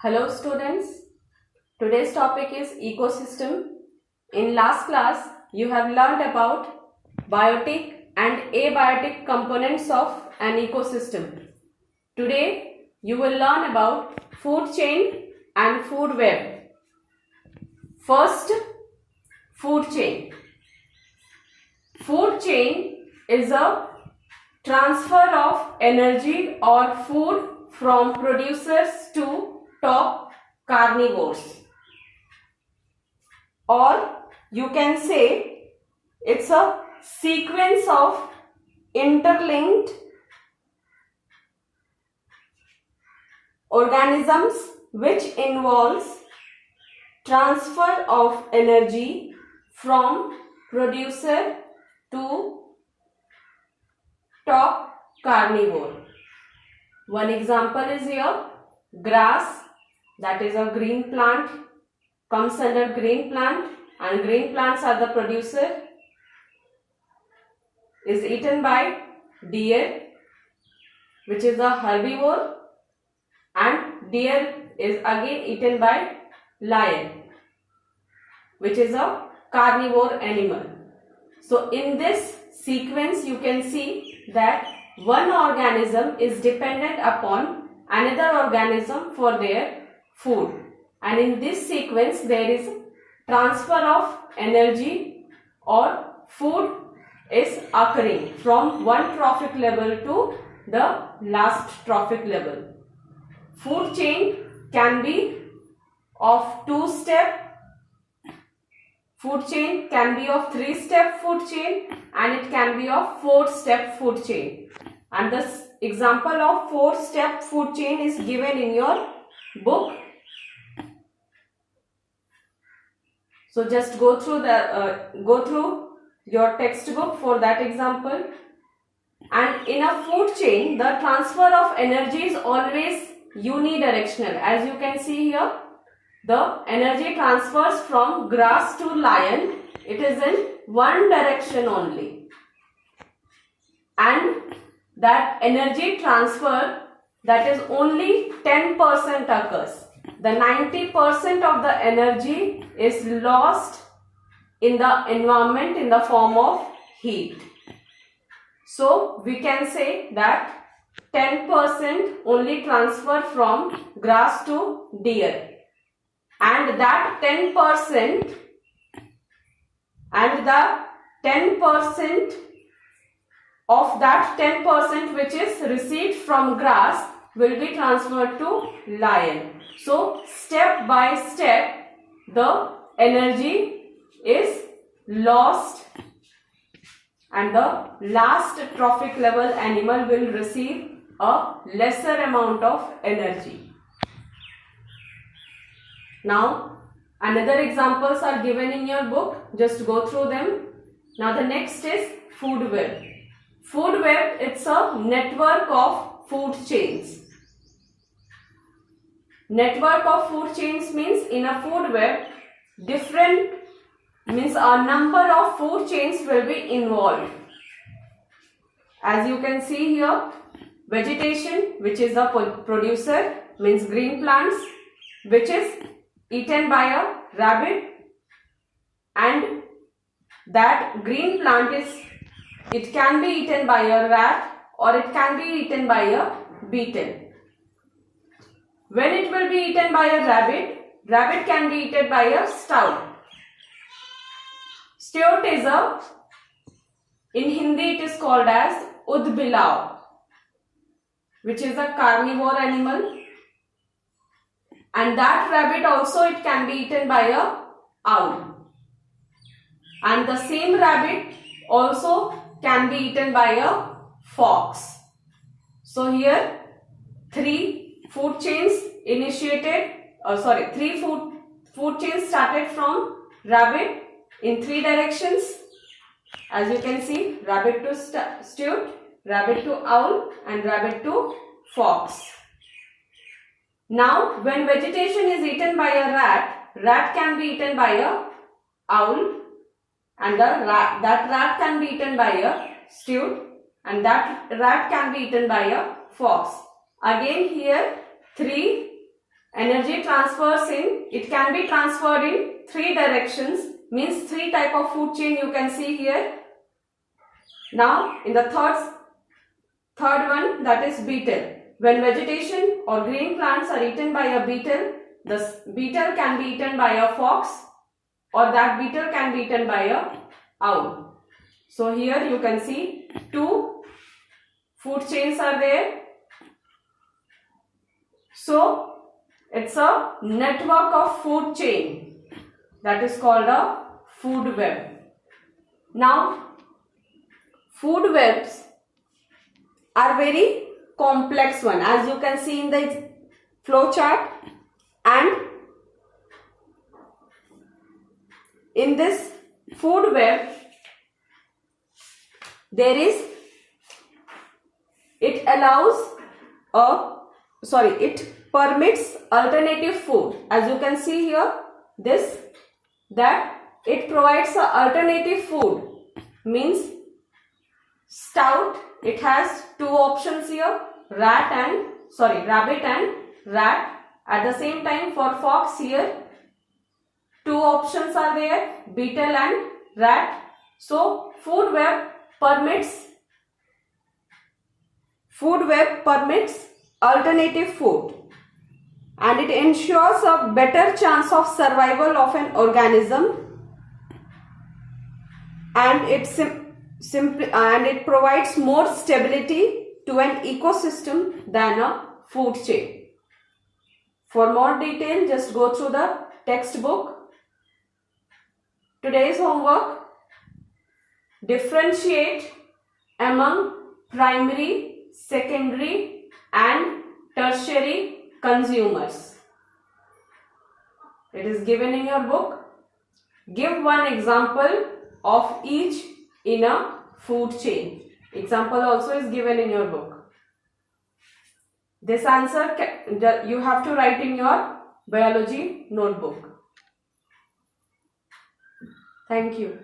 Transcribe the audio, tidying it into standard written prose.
Hello students, today's topic is ecosystem. In last class, you have learned about biotic and abiotic components of an ecosystem. Today, you will learn about food chain and food web. First, food chain. Food chain is a transfer of energy or food from producers to top carnivores, or you can say it's a sequence of interlinked organisms which involves transfer of energy from producer to top carnivore. One example is here, grass, that is a green plant, comes under green plant, and green plants are the producer, is eaten by deer, which is a herbivore, and deer is again eaten by lion, which is a carnivore animal. So in this sequence you can see that one organism is dependent upon another organism for their food, and in this sequence there is transfer of energy or food is occurring from one trophic level to the last trophic level. Food chain can be of 2-step food chain, can be of 3-step food chain, and it can be of 4-step food chain. And this example of 4-step food chain is given in your book. So just go through your textbook for that example. And in a food chain, the transfer of energy is always unidirectional. As you can see here, the energy transfers from grass to lion. It is in one direction only. And that energy transfer, that is only 10% occurs. The 90% of the energy is lost in the environment in the form of heat. So we can say that 10% only transfer from grass to deer, and that 10% of that 10% which is received from grass will be transferred to lion. So step by step the energy is lost, and the last trophic level animal will receive a lesser amount of energy. Now another examples are given in your book, just go through them. Now the next is food web. Food web, it's a network of food chains. Network of food chains means in a food web, a number of food chains will be involved. As you can see here, vegetation, which is the producer, means green plants, which is eaten by a rabbit, and that green plant it can be eaten by a rat or it can be eaten by a beetle. When it will be eaten by a rabbit can be eaten by a stoat. Stoat is in Hindi it is called as udbilao, which is a carnivore animal, and that rabbit also it can be eaten by a owl, and the same rabbit also can be eaten by a fox. So here three food chains started from rabbit in 3 directions. As you can see, rabbit to stoat, rabbit to owl, and rabbit to fox. Now when vegetation is eaten by a rat can be eaten by a owl, and that rat can be eaten by a stoat, and that rat can be eaten by a fox. Again here 3 energy transfers it can be transferred in 3 directions, means 3 type of food chain you can see here. Now in the third one, that is beetle. When vegetation or green plants are eaten by a beetle, the beetle can be eaten by a fox, or that beetle can be eaten by a owl. So here you can see 2 food chains are there. So it's a network of food chain, that is called a food web. Now food webs are very complex one, as you can see in the flow chart, and in this food web it permits alternative food. As you can see here, that it provides a alternative food, means stout, it has 2 options here, rabbit and rat. At the same time, for fox here 2 options are there, beetle and rat. So food web permits alternative food, and it ensures a better chance of survival of an organism, and it provides more stability to an ecosystem than a food chain. For more detail, just go through the textbook. Today's homework: differentiate among primary, secondary and tertiary consumers. It is given in your book. Give one example of each in a food chain. Example also is given in your book. This answer you have to write in your biology notebook. Thank you.